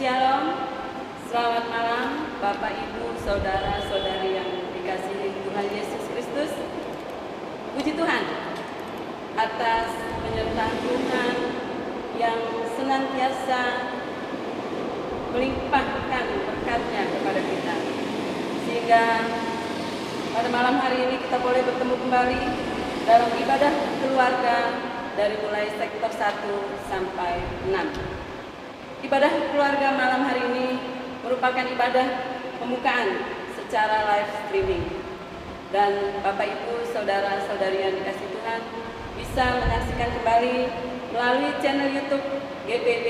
Shalom, selamat malam Bapak, Ibu, Saudara-saudari yang dikasihi Tuhan Yesus Kristus. Puji Tuhan atas penyertaan Tuhan yang senantiasa melimpahkan berkat-Nya kepada kita. Sehingga pada malam hari ini kita boleh bertemu kembali dalam ibadah keluarga dari mulai sektor 1 sampai 6. Ibadah keluarga malam hari ini merupakan ibadah pembukaan secara live streaming. Dan Bapak, Ibu, Saudara-saudari yang dikasihi Tuhan bisa menyaksikan kembali melalui channel YouTube GPD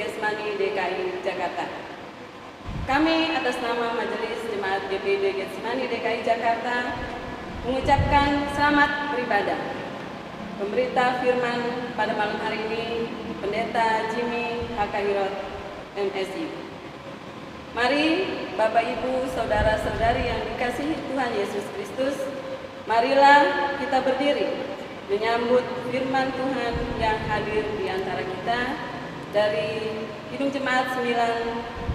Getsemani DKI Jakarta. Kami atas nama Majelis Jemaat GPD Getsemani DKI Jakarta mengucapkan selamat beribadah. Pemberita firman pada malam hari ini Pendeta Jimmy Hakahirot MSI. Mari Bapak, Ibu, Saudara-saudari yang dikasihi Tuhan Yesus Kristus, marilah kita berdiri menyambut firman Tuhan yang hadir di antara kita dari Kidung Jemaat 9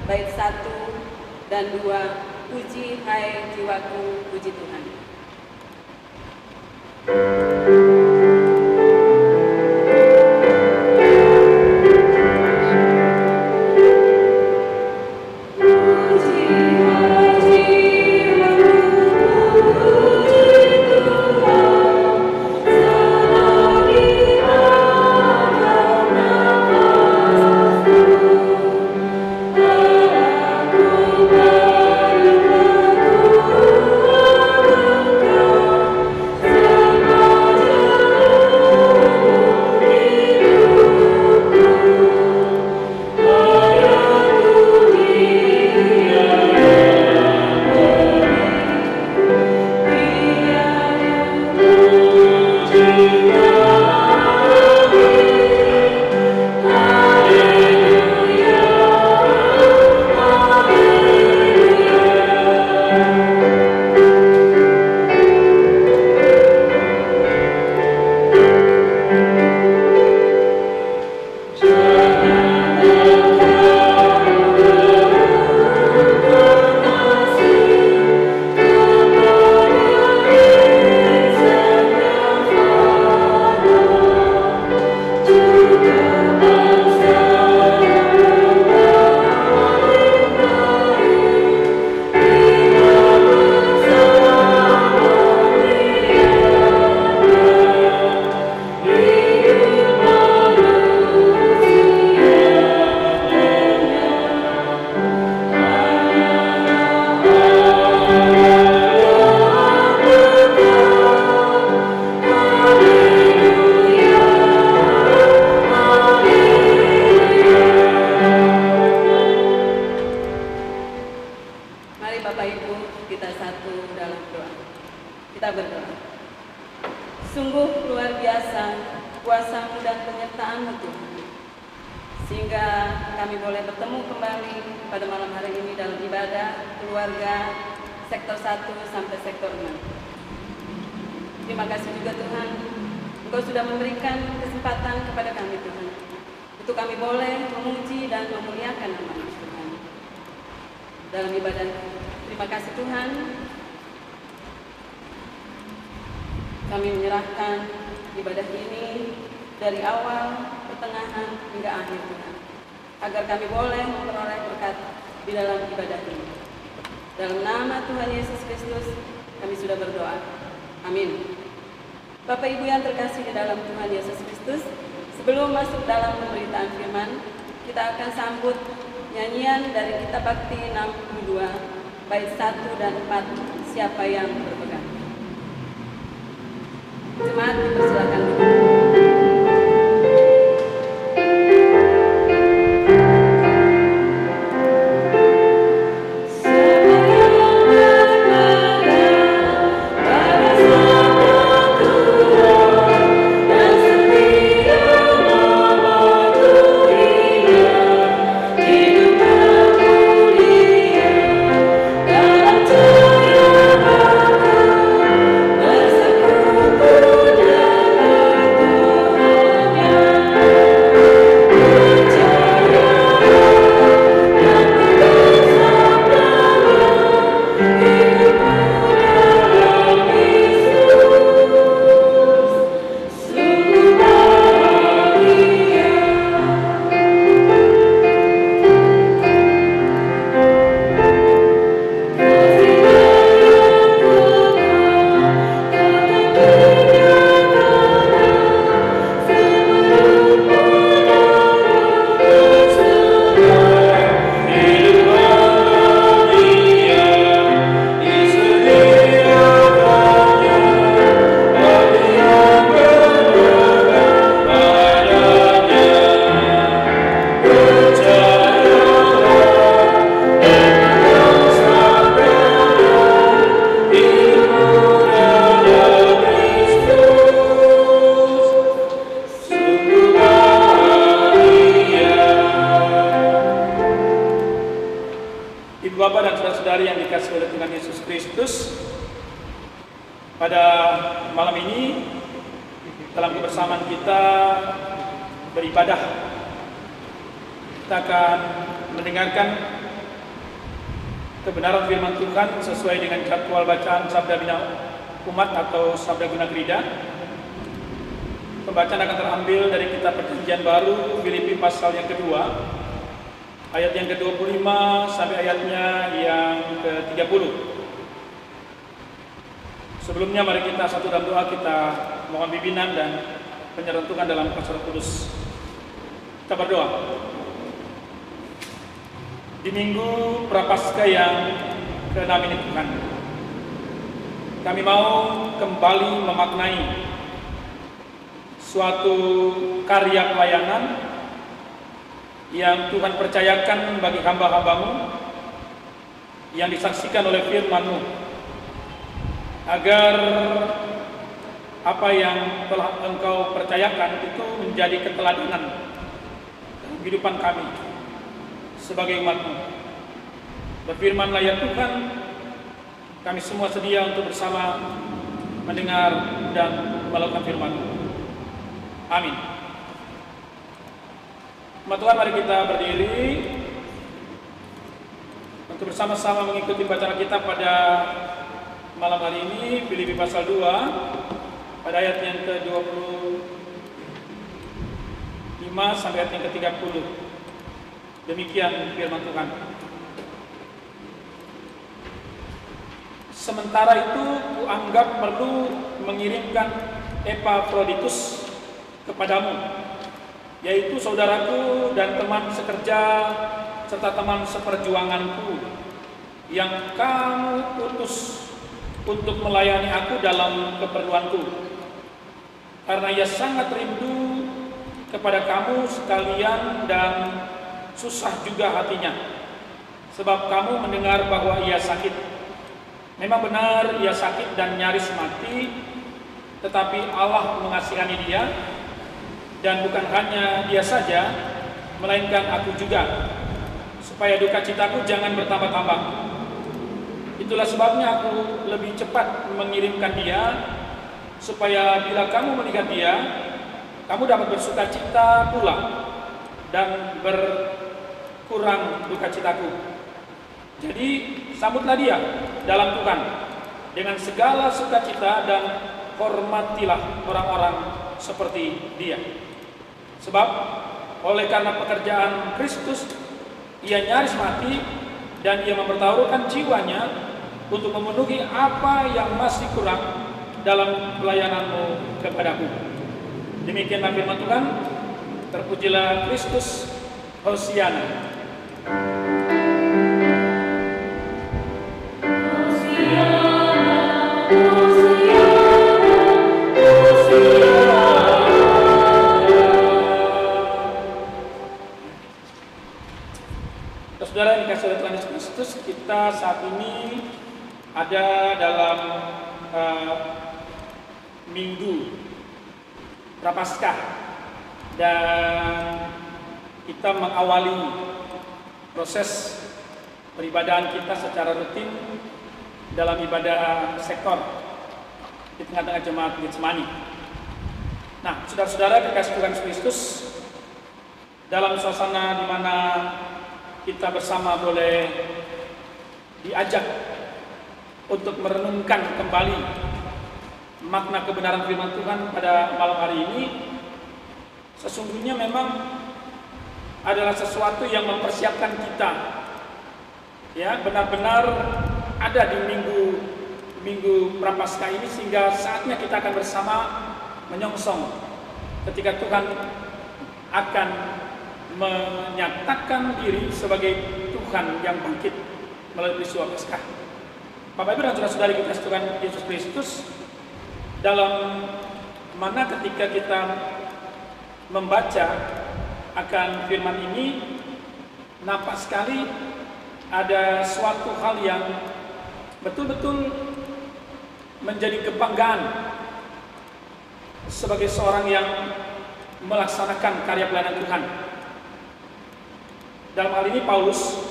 bait 1 dan 2, puji hai jiwaku puji Tuhan. Terima kasih juga Tuhan, Engkau sudah memberikan kesempatan kepada kami Tuhan, untuk kami boleh memuji dan memuliakan nama-Mu Tuhan. Dalam ibadah, terima kasih Tuhan, kami menyerahkan ibadah ini dari awal, pertengahan, hingga akhir Tuhan, agar kami boleh memperoleh berkat di dalam ibadah ini. Dalam nama Tuhan Yesus Kristus, kami sudah berdoa. Amin. Bapak Ibu yang terkasih di dalam Tuhan Yesus Kristus, sebelum masuk dalam pemberitaan firman, kita akan sambut nyanyian dari Kitab Bakti 62, bait 1 dan 4, siapa yang berpegang. Jemaat dipersilakan dulu. Bersekutu saudara-saudari yang dikasihi oleh Tuhan Yesus Kristus, pada malam ini dalam kebersamaan kita beribadah, kita akan mendengarkan kebenaran firman Tuhan sesuai dengan jadwal bacaan Sabda Bina Umat atau Sabda Guna Gerida. Pembacaan akan terambil dari kitab Perjanjian Baru Filipi pasal yang kedua, ayat yang ke-25 sampai ayatnya yang ke-30. Sebelumnya mari kita satu dalam doa, kita mohon bimbingan dan penyertaan Tuhan dalam Roh Kudus. Kita berdoa. Di minggu Prapaskah yang ke-6 ini Tuhan, kami mau kembali memaknai suatu karya pelayanan yang Tuhan percayakan bagi hamba-hambamu yang disaksikan oleh firman-Mu, agar apa yang telah Engkau percayakan itu menjadi keteladanan dalam kehidupan kami sebagai umat-Mu. Berfirman-Lah ya Tuhan, kami semua sedia untuk bersama mendengar dan melakukan firman-Mu. Amin. Tuhan, mari kita berdiri untuk bersama-sama mengikuti bacaan kita pada malam hari ini, Filipi pasal 2 pada ayat yang ke-25 sampai ayat yang ke-30. Demikian firman Tuhan. Sementara itu kuanggap perlu mengirimkan Epafroditus kepadamu, yaitu saudaraku dan teman sekerja serta teman seperjuanganku, yang kamu utus untuk melayani aku dalam keperluanku, karena ia sangat rindu kepada kamu sekalian dan susah juga hatinya, sebab kamu mendengar bahwa ia sakit. Memang benar ia sakit dan nyaris mati, tetapi Allah mengasihani dia, dan bukan hanya dia saja, melainkan aku juga, supaya duka citaku jangan bertambah-tambah. Itulah sebabnya aku lebih cepat mengirimkan dia, supaya bila kamu melihat dia, kamu dapat bersuka cita pula dan berkurang duka citaku. Jadi sambutlah dia dalam Tuhan dengan segala sukacita, dan hormatilah orang-orang seperti dia. Sebab oleh karena pekerjaan Kristus ia nyaris mati, dan ia mempertaruhkan jiwanya untuk memenuhi apa yang masih kurang dalam pelayananmu kepadaku. Demikianlah firman Tuhan. Terpujilah Kristus. Hosiana. Saudara yang dikasihi oleh Tuhan Yesus Kristus, kita saat ini ada dalam minggu Prapaskah, dan kita mengawali proses peribadahan kita secara rutin dalam ibadah sektor di tengah-tengah jemaat Getsemani. Nah, saudara-saudara kekasih Tuhan Yesus Kristus, dalam suasana di mana kita bersama boleh diajak untuk merenungkan kembali makna kebenaran firman Tuhan pada malam hari ini, sesungguhnya memang adalah sesuatu yang mempersiapkan kita, ya, benar-benar ada di minggu Prapaskah ini, sehingga saatnya kita akan bersama menyongsong ketika Tuhan akan menyatakan diri sebagai Tuhan yang bangkit melalui peristiwa Paskah. Bapak Ibu dan saudara-saudari kita Tuhan Yesus Kristus, dalam mana ketika kita membaca akan firman ini, nampak sekali ada suatu hal yang betul-betul menjadi kebanggaan sebagai seorang yang melaksanakan karya pelayanan Tuhan. Dalam hal ini Paulus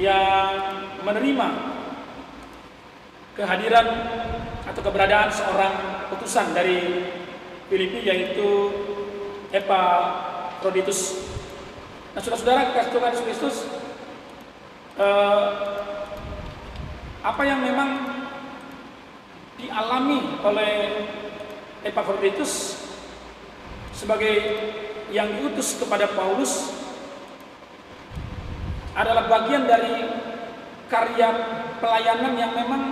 yang menerima kehadiran atau keberadaan seorang utusan dari Filipi, yaitu Epafroditus. Nah, saudara-saudara kasih Tuhan Yesus Kristus, apa yang memang dialami oleh Epafroditus sebagai yang diutus kepada Paulus adalah bagian dari karya pelayanan yang memang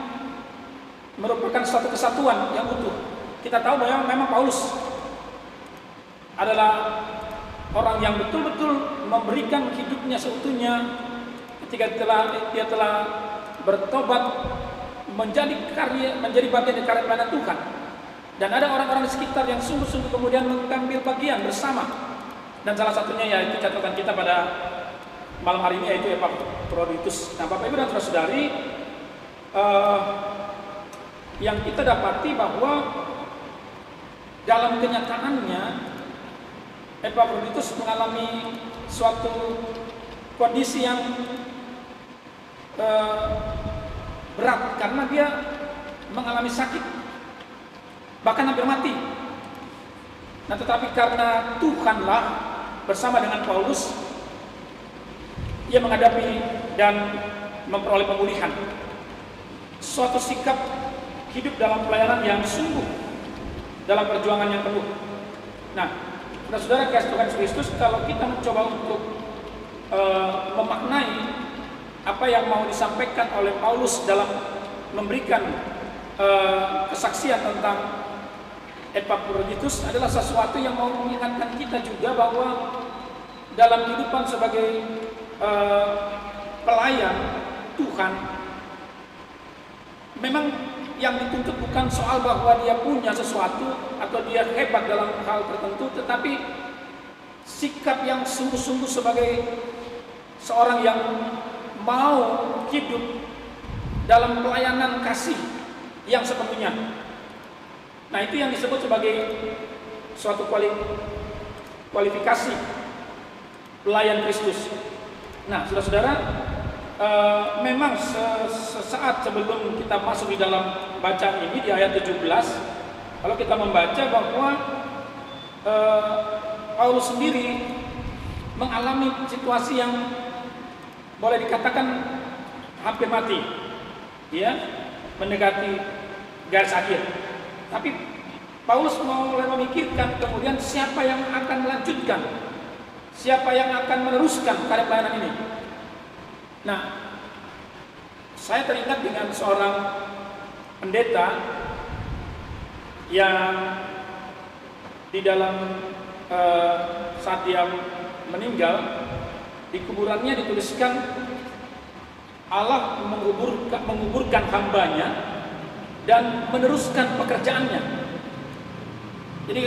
merupakan suatu kesatuan yang utuh. Kita tahu bahwa memang Paulus adalah orang yang betul-betul memberikan hidupnya seutuhnya ketika dia telah bertobat menjadi bagian dari karya pelayanan Tuhan. Dan ada orang-orang di sekitar yang sungguh-sungguh kemudian mengambil bagian bersama. Dan salah satunya yaitu catatan kita pada malam hari ini, yaitu Epafroditus. Nah, Bapak Ibu dan Saudara-saudari, yang kita dapati bahwa dalam kenyataannya Epafroditus mengalami suatu kondisi yang berat karena dia mengalami sakit, bahkan hampir mati. Nah, tetapi karena Tuhanlah bersama dengan Paulus, ia menghadapi dan memperoleh pemulihan. Suatu sikap hidup dalam pelayanan yang sungguh, dalam perjuangan yang penuh. Nah, saudara kasih Tuhan Yesus Kristus, kalau kita mencoba untuk memaknai apa yang mau disampaikan oleh Paulus dalam memberikan kesaksian tentang Epafroditus, adalah sesuatu yang mau mengingatkan kita juga bahwa dalam kehidupan sebagai pelayan Tuhan, memang yang dituntut bukan soal bahwa dia punya sesuatu atau dia hebat dalam hal tertentu, tetapi sikap yang sungguh-sungguh sebagai seorang yang mau hidup dalam pelayanan kasih yang sepenuhnya. Nah, itu yang disebut sebagai suatu kualifikasi pelayan Kristus. Nah, saudara-saudara, memang sesaat sebelum kita masuk di dalam bacaan ini di ayat 17, kalau kita membaca bahwa Paulus sendiri mengalami situasi yang boleh dikatakan hampir mati, ya, mendekati garis akhir. Tapi Paulus mulai memikirkan kemudian siapa yang akan melanjutkan, siapa yang akan meneruskan karya pelayanan ini. Nah, saya teringat dengan seorang pendeta yang di dalam saat dia meninggal, di kuburannya dituliskan Allah menguburkan hambanya dan meneruskan pekerjaannya. Jadi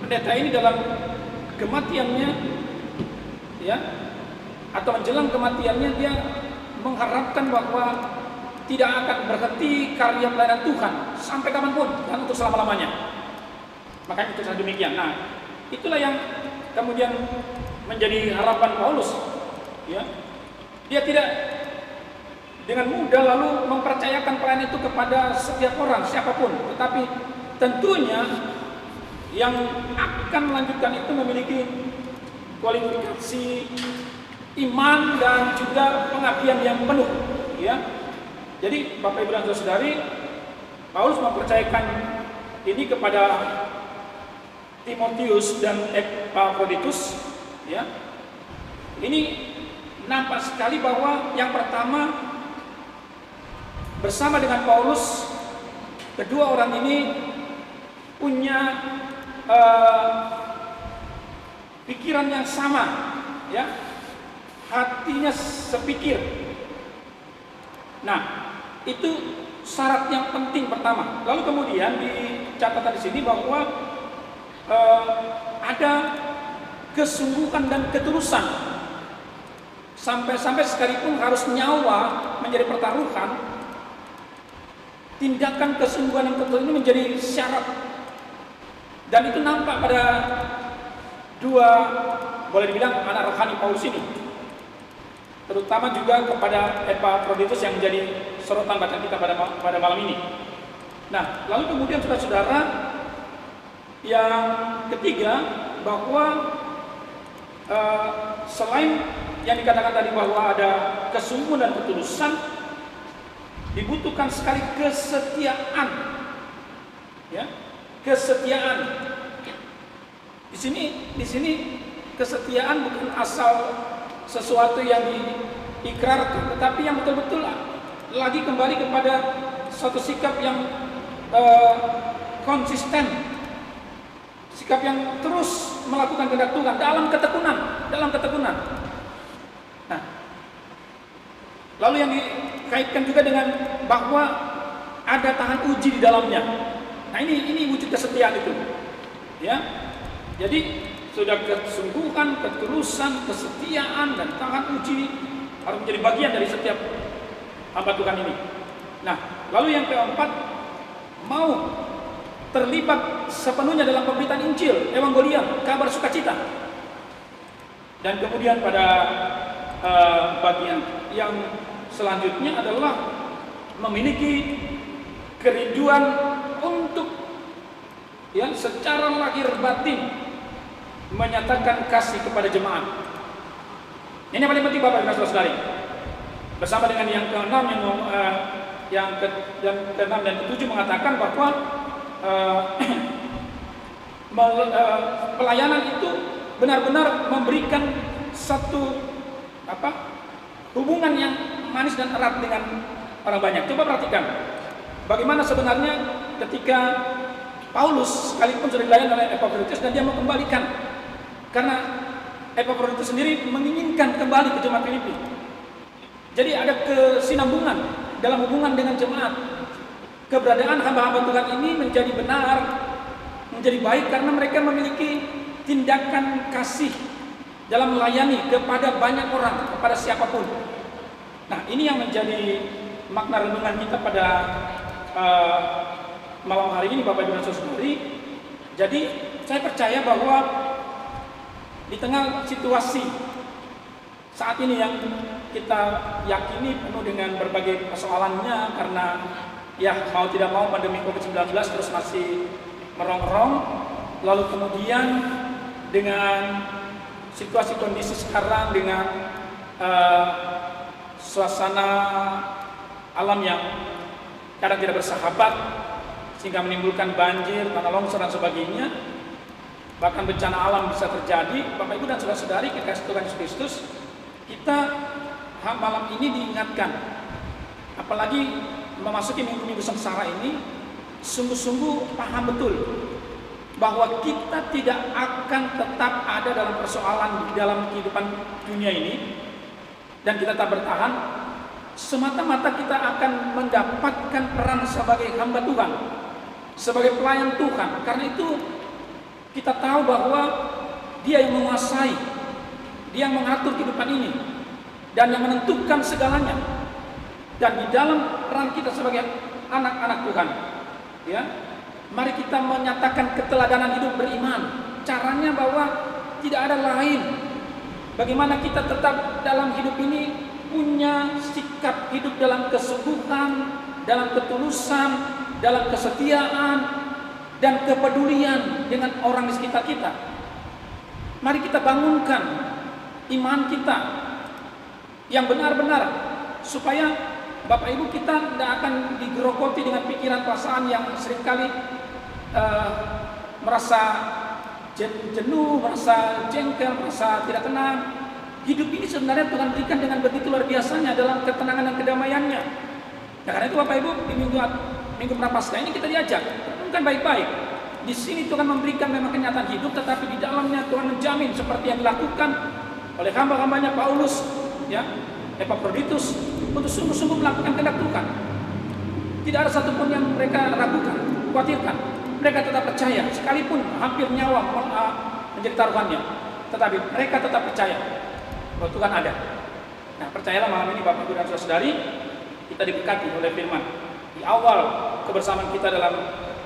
pendeta ini dalam kematiannya, ya, atau menjelang kematiannya, dia mengharapkan bahwa tidak akan berhenti karya pelayanan Tuhan sampai kapanpun dan untuk selama-lamanya. Makanya itu demikian. Nah, itulah yang kemudian menjadi harapan Paulus, ya. Dia tidak dengan mudah lalu mempercayakan pelayanan itu kepada setiap orang, siapapun, tetapi tentunya yang akan melanjutkan itu memiliki kualifikasi iman dan juga pengabdian yang penuh, ya. Jadi Bapak Ibu dan Saudari, Paulus mempercayakan ini kepada Timotius dan Epafroditus, ya. Ini nampak sekali bahwa yang pertama, bersama dengan Paulus, kedua orang ini punya pikiran yang sama, ya, hatinya sepikir. Nah, itu syarat yang penting pertama. Lalu kemudian dicatatkan di sini bahwa ada kesungguhan dan ketulusan, sampai sekalipun harus nyawa menjadi pertaruhan. Tindakan kesungguhan dan ketulusan ini menjadi syarat, dan itu nampak pada dua, boleh dibilang, anak rohani Paulus ini. terutama juga kepada Epafroditus yang menjadi sorotan bacaan kita pada malam ini. Nah, lalu kemudian saudara-saudara, yang ketiga bahwa selain yang dikatakan tadi bahwa ada kesungguhan dan ketulusan, dibutuhkan sekali kesetiaan, ya, kesetiaan. Di sini kesetiaan bukan asal sesuatu yang diikrarkan, tetapi yang betul-betul lagi kembali kepada suatu sikap yang konsisten, sikap yang terus melakukan kehendak Tuhan dalam ketekunan. Nah, lalu yang dikaitkan juga dengan bahwa ada tahan uji di dalamnya. Nah, ini wujud kesetiaan itu, ya. Jadi sudah kesungguhan, ketulusan, kesetiaan, dan tahan uji harus menjadi bagian dari setiap hamba Tuhan ini. Nah, lalu yang keempat, mau terlibat sepenuhnya dalam pemberitaan Injil, Evangelium, kabar sukacita. Dan kemudian pada bagian yang selanjutnya adalah memiliki kerinduan untuk, ya, secara lahir batin menyatakan kasih kepada jemaat. Ini yang paling penting Bapak Ibu Saudara-saudari. Bersama dengan yang keenam yang keenam dan ketujuh mengatakan bahwa pelayanan itu benar-benar memberikan satu hubungan yang manis dan erat dengan orang banyak. Coba perhatikan bagaimana sebenarnya ketika Paulus sekalipun sudah dilayani oleh Epafroditus dan dia mau kembalikan, karena Epafroditus sendiri menginginkan kembali ke jemaat Filipi. Jadi ada kesinambungan dalam hubungan dengan jemaat. Keberadaan hamba-hamba Tuhan ini menjadi benar, menjadi baik karena mereka memiliki tindakan kasih dalam melayani kepada banyak orang, kepada siapapun. Nah, ini yang menjadi makna renungan kita pada malam hari ini Bapak Ibu dan Saudari. Jadi saya percaya bahwa di tengah situasi saat ini yang kita yakini penuh dengan berbagai persoalannya, karena ya mau tidak mau pandemi COVID-19 terus masih merongrong, lalu kemudian dengan situasi kondisi sekarang dengan suasana alam yang kadang tidak bersahabat sehingga menimbulkan banjir, tanah longsor dan sebagainya, bahkan bencana alam bisa terjadi. Bapak Ibu dan saudara-saudari kekasih Tuhan Yesus Kristus, kita malam ini diingatkan, apalagi memasuki minggu-minggu sengsara ini, sungguh-sungguh paham betul bahwa kita tidak akan tetap ada dalam persoalan di dalam kehidupan dunia ini dan kita tak bertahan semata-mata kita akan mendapatkan peran sebagai hamba Tuhan, sebagai pelayan Tuhan. Karena itu kita tahu bahwa Dia yang menguasai, Dia yang mengatur kehidupan ini dan yang menentukan segalanya. Dan di dalam peran kita sebagai anak-anak Tuhan, ya, mari kita menyatakan keteladanan hidup beriman. Caranya bahwa tidak ada lain. Bagaimana kita tetap dalam hidup ini punya sikap hidup dalam kesungguhan, dalam ketulusan, dalam kesetiaan, dan kepedulian dengan orang di sekitar kita. Mari kita bangunkan iman kita yang benar-benar, supaya Bapak Ibu kita tidak akan digerogoti dengan pikiran perasaan yang seringkali merasa jenuh, merasa jengkel, merasa tidak tenang. Hidup ini sebenarnya Tuhan berikan dengan begitu luar biasanya dalam ketenangan dan kedamaiannya. Nah, karena itu Bapak Ibu di minggu Prapaskah ini kita diajak renungkan baik-baik. Di sini Tuhan memberikan memang kenyataan hidup, tetapi di dalamnya Tuhan menjamin seperti yang dilakukan oleh hamba-hambanya Paulus, ya, Epafroditus, untuk sungguh-sungguh melakukan kehendak Tuhan. Tidak ada satupun yang mereka ragukan, khawatirkan. Mereka tetap percaya, sekalipun hampir nyawa menjadi taruhannya, tetapi mereka tetap percaya bahwa Tuhan ada. Nah, percayalah malam ini Bapak Ibu dan Saudara-saudari, kita diberkati oleh firman. Di awal kebersamaan kita dalam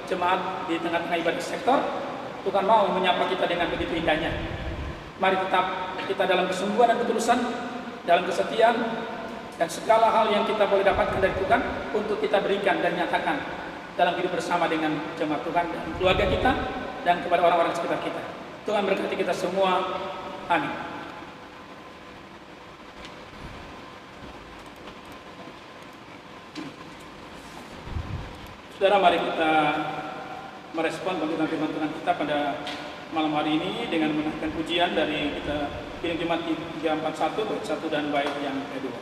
jemaat di tengah-tengah ibadah sektor, Tuhan mau menyapa kita dengan begitu indahnya. Mari tetap kita dalam kesungguhan dan ketulusan dalam kesetiaan, dan segala hal yang kita boleh dapatkan dari Tuhan untuk kita berikan dan nyatakan dalam hidup bersama dengan jemaat Tuhan dan keluarga kita dan kepada orang-orang sekitar kita. Tuhan berkati kita semua. Amin. Saudara, mari kita merespon bangkitan firman Tuhan kita pada malam hari ini dengan menaikkan pujian dari kita Kirim Jemaat 341 bait 1 dan bait yang kedua.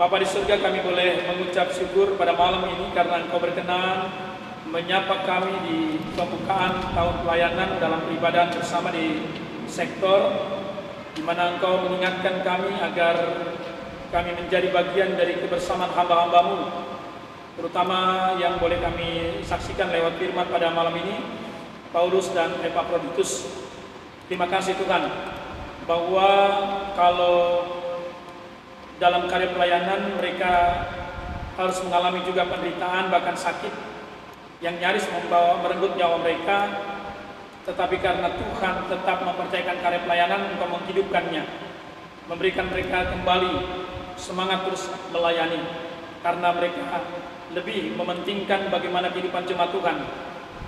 Bapa di surga, kami boleh mengucap syukur pada malam ini karena Engkau berkenan menyapa kami di pembukaan tahun pelayanan dalam peribadahan bersama di sektor, di mana Engkau mengingatkan kami agar kami menjadi bagian dari kebersamaan hamba-hamba-Mu, terutama yang boleh kami saksikan lewat firman pada malam ini, Paulus dan Epaphroditus. Terima kasih Tuhan, bahwa kalau dalam karya pelayanan mereka harus mengalami juga penderitaan, bahkan sakit yang nyaris merenggut nyawa mereka, tetapi karena Tuhan tetap mempercayakan karya pelayanan, Engkau menghidupkannya, memberikan mereka kembali semangat terus melayani, karena mereka lebih mementingkan bagaimana kehidupan jemaat Tuhan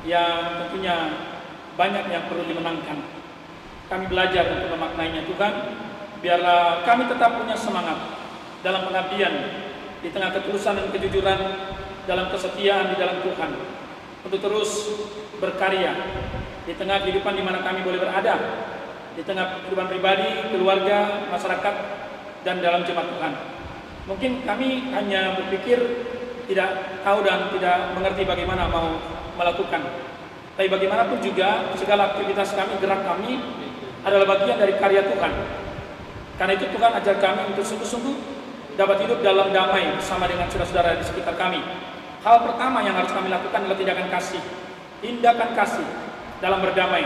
yang tentunya banyak yang perlu dimenangkan. Kami belajar untuk memaknainya Tuhan, biarlah kami tetap punya semangat dalam pengabdian, di tengah ketulusan dan kejujuran, dalam kesetiaan di dalam Tuhan, untuk terus berkarya di tengah kehidupan di mana kami boleh berada, di tengah kehidupan pribadi, keluarga, masyarakat, dan dalam jemaat Tuhan. Mungkin kami hanya berpikir tidak tahu dan tidak mengerti bagaimana mau melakukan, tapi bagaimanapun juga segala aktivitas kami, gerak kami adalah bagian dari karya Tuhan. Karena itu Tuhan ajar kami untuk sungguh-sungguh dapat hidup dalam damai bersama dengan saudara-saudara di sekitar kami. Hal pertama yang harus kami lakukan adalah tindakan kasih, dalam berdamai.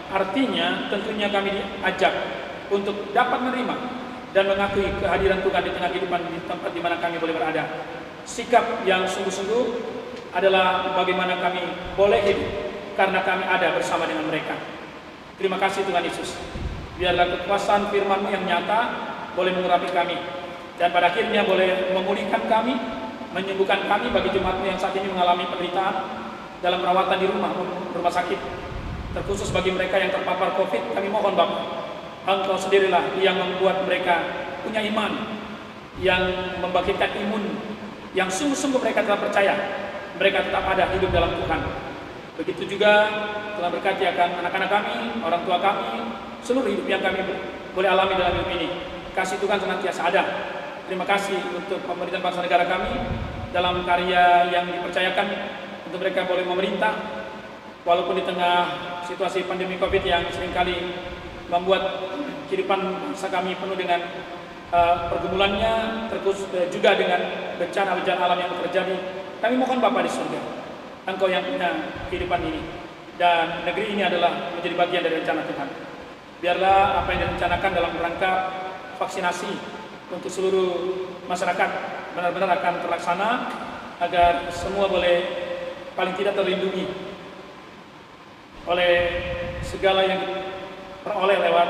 Artinya tentunya kami diajak untuk dapat menerima dan mengakui kehadiran Tuhan di tengah kehidupan di tempat di mana kami boleh berada. Sikap yang sungguh-sungguh adalah bagaimana kami boleh hidup karena kami ada bersama dengan mereka. Terima kasih Tuhan Yesus. Biarlah kekuasaan firman-Mu yang nyata boleh mengurapi kami, dan pada akhirnya boleh memulihkan kami, menyembuhkan kami bagi jemaat-Mu yang saat ini mengalami penderitaan dalam perawatan di rumah sakit. Terkhusus bagi mereka yang terpapar COVID, kami mohon Bapak, Engkau sendirilah yang membuat mereka punya iman, yang membangkitkan imun, yang sungguh-sungguh mereka telah percaya, mereka tetap ada hidup dalam Tuhan. Begitu juga telah berkati akan anak-anak kami, orang tua kami, seluruh hidup yang kami boleh alami dalam hidup ini. Kasih Tuhan senantiasa ada. Terima kasih untuk pemerintahan bangsa negara kami dalam karya yang dipercayakan untuk mereka boleh memerintah, walaupun di tengah situasi pandemi COVID yang seringkali membuat kehidupan bangsa kami penuh dengan pergumulannya, terus juga dengan bencana-bencana alam yang terjadi. Kami mohon Bapa di surga, Engkau yang punya kehidupan ini, dan negeri ini adalah menjadi bagian dari rencana Tuhan. Biarlah apa yang direncanakan dalam rangka vaksinasi untuk seluruh masyarakat benar-benar akan terlaksana, agar semua boleh paling tidak terlindungi oleh segala yang diperoleh lewat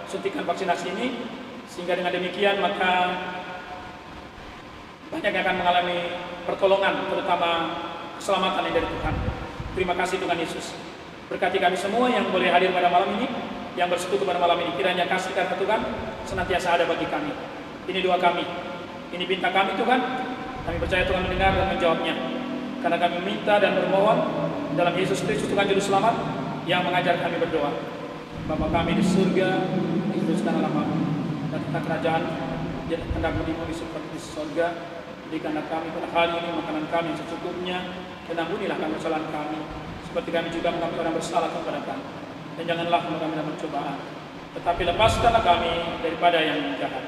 suntikan vaksinasi ini, sehingga dengan demikian maka banyak yang akan mengalami pertolongan, terutama keselamatan yang dari Tuhan. Terima kasih Tuhan Yesus. Berkati kami semua yang boleh hadir pada malam ini, yang bersekutu pada malam ini. Kiranya kasih karena Tuhan senantiasa ada bagi kami. Ini doa kami, ini pinta kami Tuhan. Kami percaya Tuhan mendengar dan menjawabnya. Karena kami minta dan bermohon dalam Yesus Kristus Tuhan Juru Selamat yang mengajar kami berdoa. Bapa kami di surga, dikuduskanlah namamu, datanglah kerajaan, hendak berimu seperti di surga. Berikanlah kami pada hari ini makanan kami yang secukupnya, dan ampunilah kami kesalahan kami, seperti kami juga mengampuni orang bersalah kepada kami. Dan janganlah kami dalam pencobaan, tetapi lepaskanlah kami daripada yang jahat.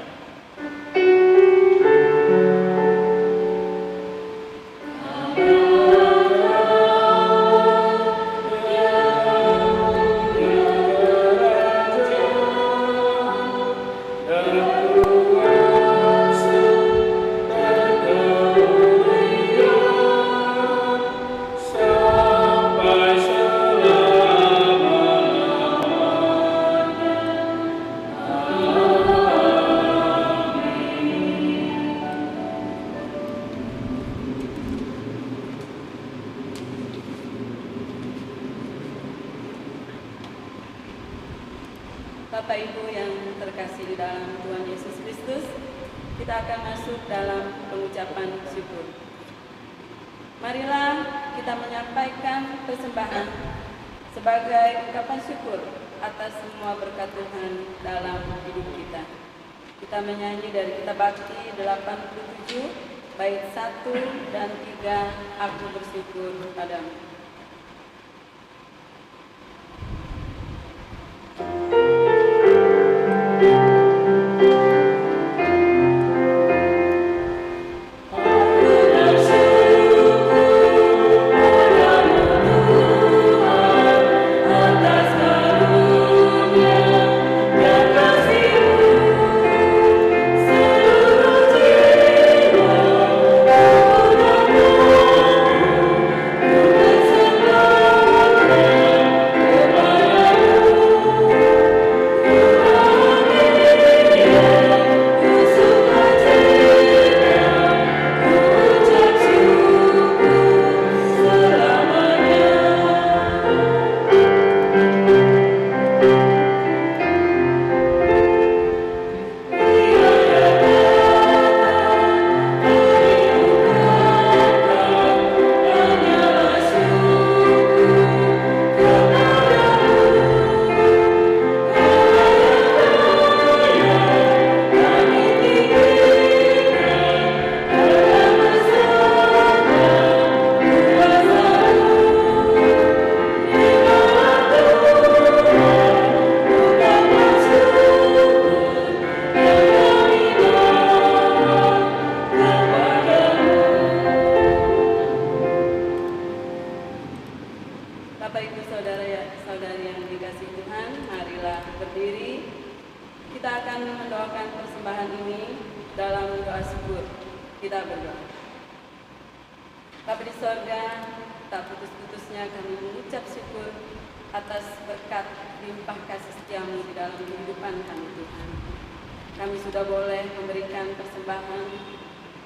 Bapak Ibu yang terkasih di dalam Tuhan Yesus Kristus, kita akan masuk dalam pengucapan syukur. Marilah kita menyampaikan persembahan sebagai ungkapan syukur atas semua berkat Tuhan dalam hidup kita. Kita menyanyi dari Kitab Bakti 87, bait 1 dan 3, Aku bersyukur padamu. Kita berdoa. Bapa di sorga, tak putus-putusnya kami mengucap syukur atas berkat limpah kasih setiamu di dalam kehidupan kami Tuhan. Kami sudah boleh memberikan persembahan,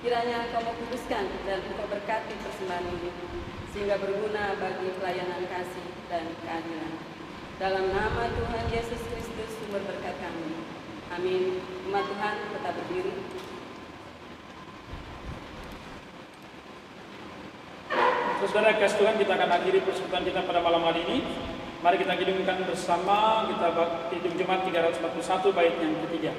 kiranya Engkau mengkuduskan dan Engkau berkati persembahan ini, sehingga berguna bagi pelayanan kasih dan keadilan. Dalam nama Tuhan Yesus Kristus, sumber berkat kami. Amin. Umat Tuhan tetap berdiri. Saudara kasih Tuhan, kita akan akhiri persekutuan kita pada malam hari ini. Mari kita kidungkan bersama, kita Kidung Jemaat 341 bait yang ketiga.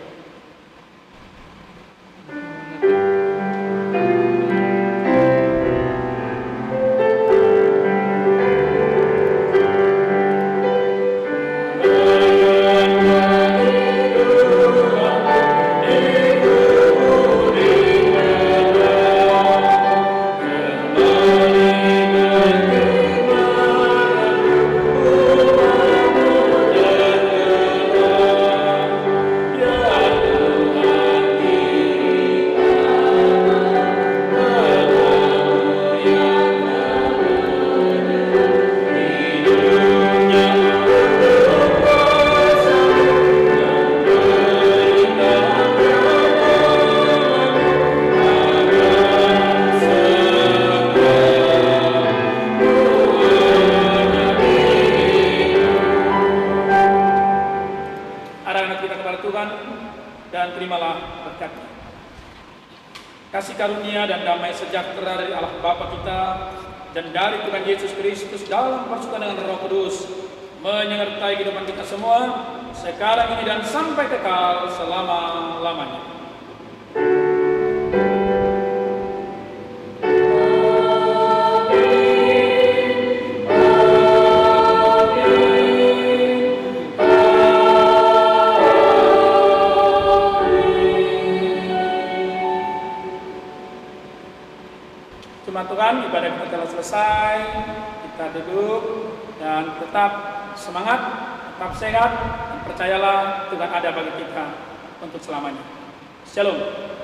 dan damai sejahtera dari Allah Bapa kita dan dari Tuhan Yesus Kristus dalam persekutuan dengan Roh Kudus menyertai kehidupan kita semua sekarang ini dan sampai kekal selama-lamanya. Tuhan, ibadah kita telah selesai, kita duduk dan tetap semangat, tetap sehat, dan percayalah Tuhan ada bagi kita untuk selamanya. Shalom.